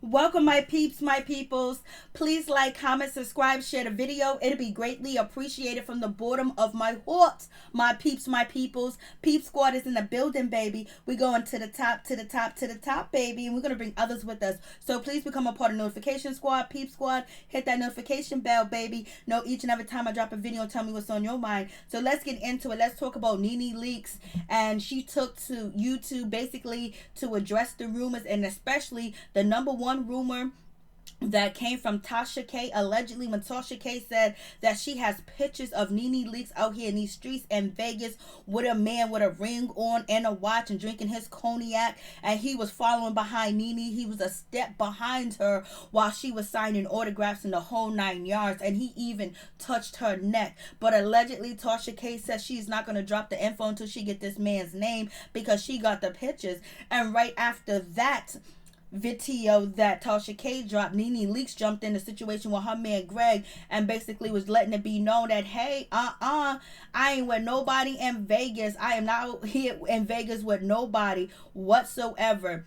Welcome, my peeps, my peoples. Please like, comment, subscribe, share the video. It'll be greatly appreciated from the bottom of my heart. My peeps, my peoples. Peep Squad is in the building, baby. We're going to the top, to the top, to the top, baby. And we're going to bring others with us. So please become a part of Notification Squad, Peep Squad. Hit that notification bell, baby. Know each and every time I drop a video, tell me what's on your mind. So let's get into it. Let's talk about NeNe Leakes. And she took to YouTube basically to address the rumors, and especially the number one rumor that came from Tasha K, allegedly, when Tasha K said that she has pictures of NeNe Leakes out here in these streets in Vegas with a man with a ring on and a watch and drinking his cognac, and he was following behind NeNe. He was a step behind her while she was signing autographs in the whole 9 yards, and he even touched her neck. But allegedly, Tasha K says she's not going to drop the info until she get this man's name because she got the pictures. And right after that video that Tasha K dropped, NeNe Leakes jumped in the situation with her man Gregg and basically was letting it be known that, hey, I ain't with nobody in Vegas. I am not here in Vegas with nobody whatsoever.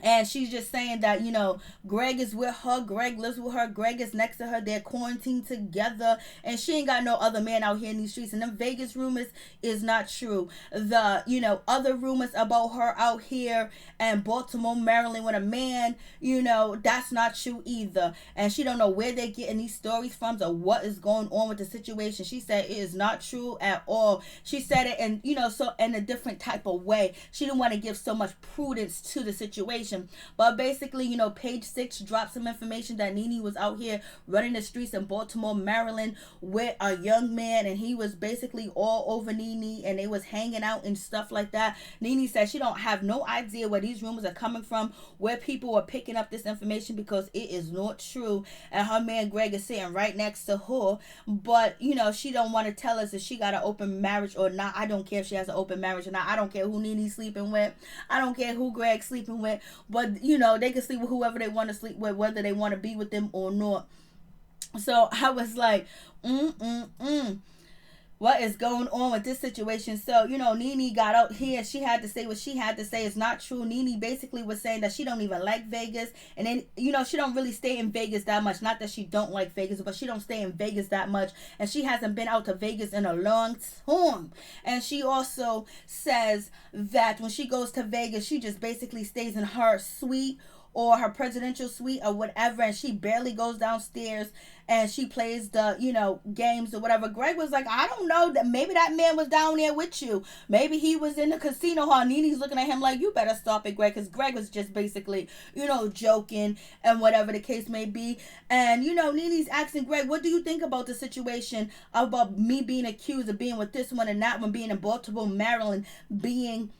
And she's just saying that, Gregg is with her. Gregg lives with her. Gregg is next to her. They're quarantined together. And she ain't got no other man out here in these streets. And them Vegas rumors is not true. The, other rumors about her out here in Baltimore, Maryland with a man, that's not true either. And she don't know where they're getting these stories from or what is going on with the situation. She said it is not true at all. She said it so in a different type of way. She didn't want to give so much prudence to the situation. But basically, Page 6 dropped some information that NeNe was out here running the streets in Baltimore, Maryland with a young man, and he was basically all over NeNe, and they was hanging out and stuff like that. NeNe said she don't have no idea where these rumors are coming from, where people are picking up this information, because it is not true. And her man Gregg is sitting right next to her, but she don't want to tell us if she got an open marriage or not. I don't care if she has an open marriage or not. I don't care who NeNe's sleeping with. I don't care who Gregg's sleeping with. But, they can sleep with whoever they want to sleep with, whether they want to be with them or not. So I was like, what is going on with this situation? So, NeNe got out here. She had to say what she had to say. It's not true. NeNe basically was saying that she don't even like Vegas. And then, she don't really stay in Vegas that much. Not that she don't like Vegas, but she don't stay in Vegas that much. And she hasn't been out to Vegas in a long time. And she also says that when she goes to Vegas, she just basically stays in her suite or her presidential suite or whatever, and she barely goes downstairs and she plays the games or whatever. Gregg was like, I don't know, that maybe that man was down there with you. Maybe he was in the casino hall. NeNe's looking at him like, you better stop it, Gregg, because Gregg was just basically joking and whatever the case may be. And NeNe's asking Gregg, what do you think about the situation about me being accused of being with this one and that one, being in Baltimore, Maryland, being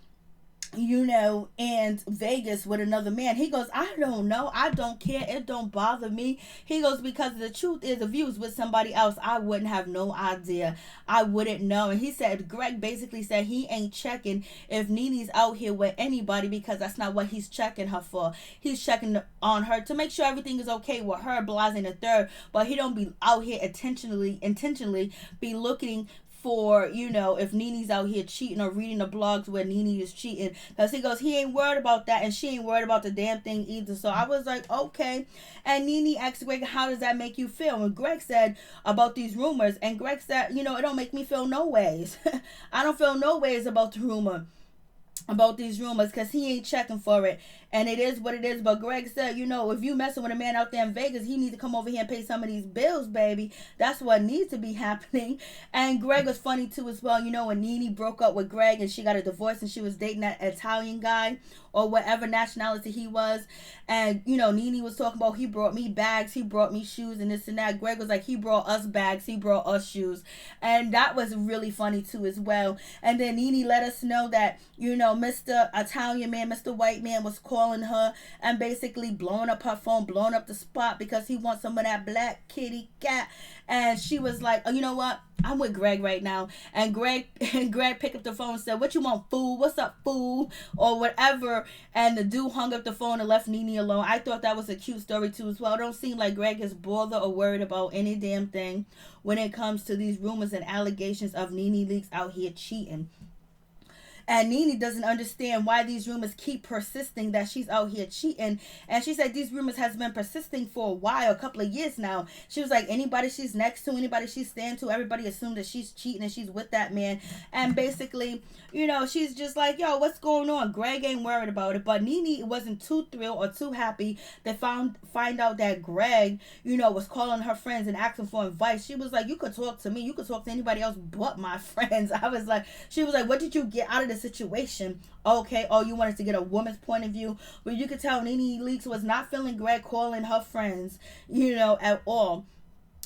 and Vegas with another man? He goes, I don't know. I don't care. It don't bother me. He goes, because the truth is, if you was with somebody else, I wouldn't have no idea. I wouldn't know. And he said, Gregg basically said he ain't checking if NeNe's out here with anybody, because that's not what he's checking her for. He's checking on her to make sure everything is okay with her, blase the third. But he don't be out here intentionally be looking for, if NeNe's out here cheating or reading the blogs where NeNe is cheating. Because he goes, he ain't worried about that, and she ain't worried about the damn thing either. So I was like, okay. And NeNe asked Gregg, how does that make you feel? And Gregg said about these rumors, and Gregg said, it don't make me feel no ways. I don't feel no ways about the rumor. About these rumors, because he ain't checking for it, and it is what it is. But Gregg said, if you messing with a man out there in Vegas, he needs to come over here and pay some of these bills, baby. That's what needs to be happening. And Gregg was funny too as well. When NeNe broke up with Gregg and she got a divorce and she was dating that Italian guy or whatever nationality he was, and NeNe was talking about, he brought me bags, he brought me shoes, and this and that. Gregg was like, he brought us bags, he brought us shoes. And that was really funny too as well. And then NeNe let us know that Mr. Italian man, Mr. White man was calling her and basically blowing up her phone, blowing up the spot, because he wants some of that black kitty cat. And she was like, oh, you know what? I'm with Gregg right now. And Gregg picked up the phone and said, what you want, fool? What's up, fool? Or whatever. And the dude hung up the phone and left NeNe alone. I thought that was a cute story too as well. It don't seem like Gregg is bothered or worried about any damn thing when it comes to these rumors and allegations of NeNe Leakes out here cheating. And NeNe doesn't understand why these rumors keep persisting that she's out here cheating. And she said these rumors has been persisting for a while, a couple of years now. She was like, anybody she's next to, anybody she's standing to, everybody assumed that she's cheating and she's with that man. And basically, you know, she's just like, yo, what's going on? Gregg ain't worried about it. But NeNe wasn't too thrilled or too happy to find out that Gregg, you know, was calling her friends and asking for advice. She was like, you could talk to me. You could talk to anybody else but my friends. I was like, she was like, what did you get out of the situation? Okay, oh, you wanted to get a woman's point of view. But you could tell NeNe Leakes was not feeling Gregg calling her friends, you know, at all.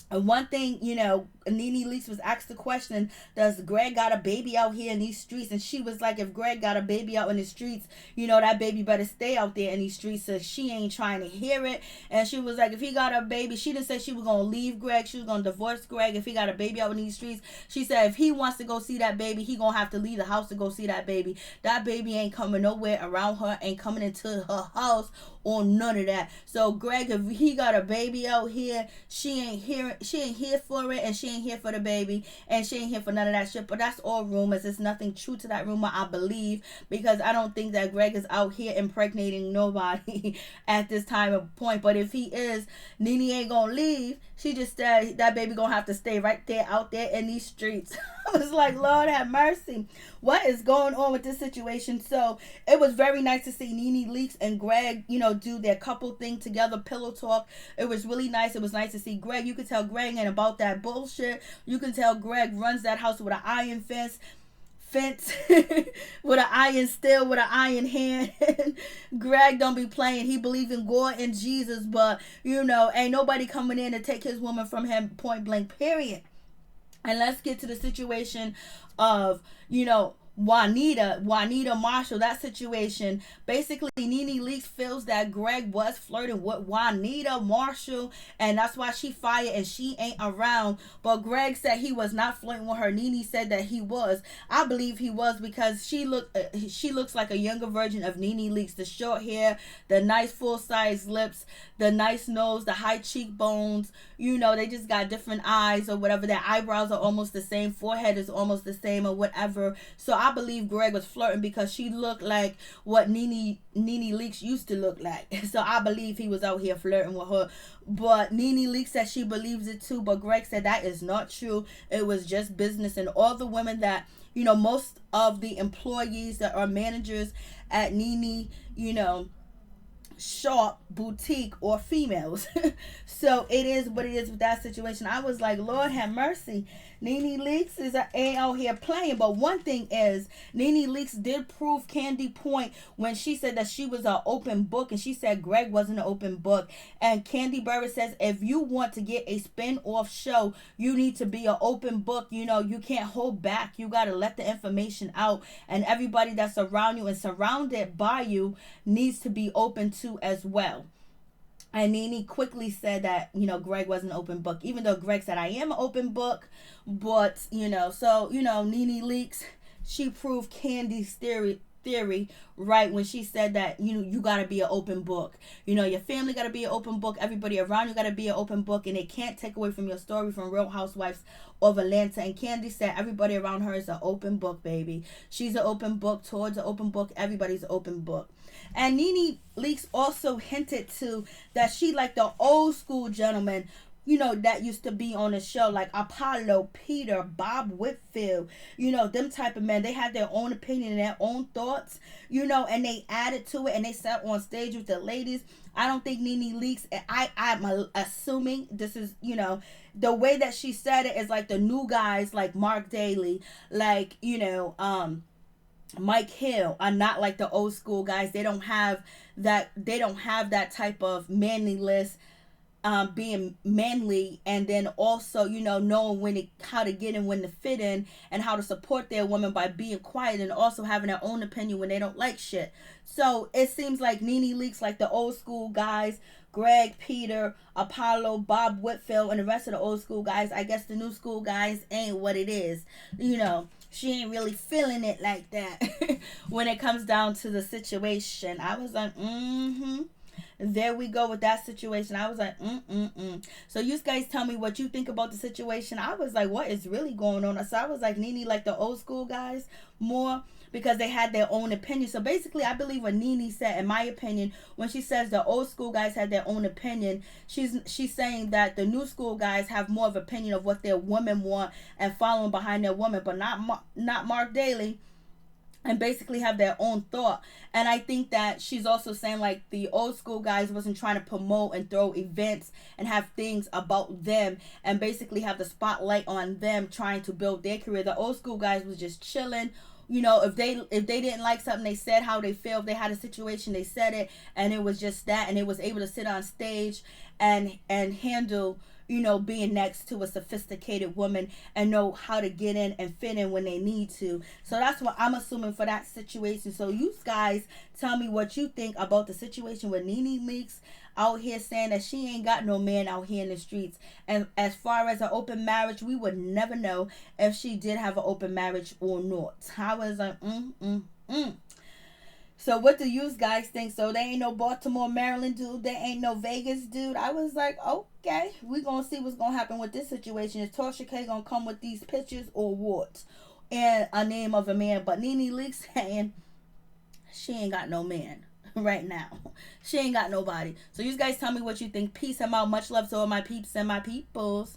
And one thing, you know, NeNe Leakes was asked the question, does Gregg got a baby out here in these streets? And she was like, if Gregg got a baby out in the streets, you know, that baby better stay out there in these streets. So she ain't trying to hear it. And she was like, if he got a baby, she didn't say she was going to leave Gregg. She was going to divorce Gregg if he got a baby out in these streets. She said if he wants to go see that baby, he going to have to leave the house to go see that baby. That baby ain't coming nowhere around her, ain't coming into her house or none of that. So Gregg, if he got a baby out here, she ain't here for it, and she ain't here for the baby, and she ain't here for none of that shit. But that's all rumors. There's nothing true to that rumor, I believe, because I don't think that Gregg is out here impregnating nobody at this time of point. But if he is, NeNe ain't gonna leave. She just said that baby gonna have to stay right there out there in these streets. I was like, Lord have mercy, what is going on with this situation? So it was very nice to see NeNe Leakes and Gregg, you know, do their couple thing together, pillow talk. It was really nice. It was nice to see Gregg. You could tell Gregg ain't about that bullshit. You can tell Gregg runs that house with an iron fence with an iron still, with an iron hand. Gregg don't be playing. He believe in God and Jesus, but you know, ain't nobody coming in to take his woman from him, point blank, period. And let's get to the situation of, you know, Juanita Marshall, that situation. Basically, NeNe Leakes feels that Gregg was flirting with Juanita Marshall, and that's why she fired and she ain't around. But Gregg said he was not flirting with her. NeNe said that he was. I believe he was, because she looks like a younger version of NeNe Leakes. The short hair, the nice full-size lips, the nice nose, the high cheekbones. You know, they just got different eyes or whatever. Their eyebrows are almost the same. Forehead is almost the same or whatever. So I believe Gregg was flirting because she looked like what NeNe Leakes used to look like. So I believe he was out here flirting with her. But NeNe Leakes said she believes it too. But Gregg said that is not true. It was just business. And all the women that, you know, most of the employees that are managers at NeNe, you know, shop boutique or females. So it is what it is with that situation. I was like, Lord have mercy. NeNe Leakes ain't out here playing. But one thing is, NeNe Leakes did prove Candy point when she said that she was an open book, and she said Gregg wasn't an open book. And Candy Burris says, if you want to get a spin-off show, you need to be an open book. You know, you can't hold back. You got to let the information out, and everybody that's around you and surrounded by you needs to be open to as well. And NeNe quickly said that, you know, Gregg wasn't an open book, even though Gregg said I am an open book. But, you know, so, you know, NeNe Leakes, she proved Candy's theory right when she said that, you know, you got to be an open book. You know, your family got to be an open book. Everybody around you got to be an open book, and they can't take away from your story from Real Housewives of Atlanta. And Candy said everybody around her is an open book, baby. She's an open book. Towards an open book. Everybody's an open book. And NeNe Leakes also hinted to that she like the old school gentleman, you know, that used to be on the show, like Apollo, Peter, Bob Whitfield, you know, them type of men. They had their own opinion and their own thoughts, you know, and they added to it, and they sat on stage with the ladies. I don't think NeNe Leakes, I'm assuming this is, you know, the way that she said it is like the new guys, like Mark Daly, like, you know, Mike Hill, are not like the old school guys. They don't have that type of manliness, being manly, and then also, you know, knowing how to get in, when to fit in, and how to support their woman by being quiet, and also having their own opinion when they don't like shit. So it seems like NeNe Leakes like the old school guys, Gregg, Peter, Apollo, Bob Whitfield, and the rest of the old school guys. I guess the new school guys ain't what it is, you know. She ain't really feeling it like that when it comes down to the situation. I was like, there we go with that situation. I was like, So you guys tell me what you think about the situation. I was like, what is really going on? So I was like, NeNe like the old school guys more. because they had their own opinion. So basically, I believe what NeNe said, in my opinion, when she says the old school guys had their own opinion, she's saying that the new school guys have more of an opinion of what their women want and following behind their woman, but not Mark Daly, and basically have their own thought. And I think that she's also saying like the old school guys wasn't trying to promote and throw events and have things about them and basically have the spotlight on them trying to build their career. The old school guys was just chilling. You know, if they didn't like something, they said how they felt. If they had a situation, they said it, and it was just that, and it was able to sit on stage and handle, you know, being next to a sophisticated woman and know how to get in and fit in when they need to. So that's what I'm assuming for that situation. So you guys tell me what you think about the situation with NeNe Leakes out here saying that she ain't got no man out here in the streets. And as far as an open marriage, we would never know if she did have an open marriage or not. I was like, So what do you guys think? So they ain't no Baltimore, Maryland dude. They ain't no Vegas dude. I was like, okay, we gonna see what's gonna happen with this situation. Is Tasha K gonna come with these pictures or what? And a name of a man. But NeNe Leakes saying she ain't got no man right now. She ain't got nobody. So you guys tell me what you think. Peace. I'm out. Much love to all my peeps and my peoples.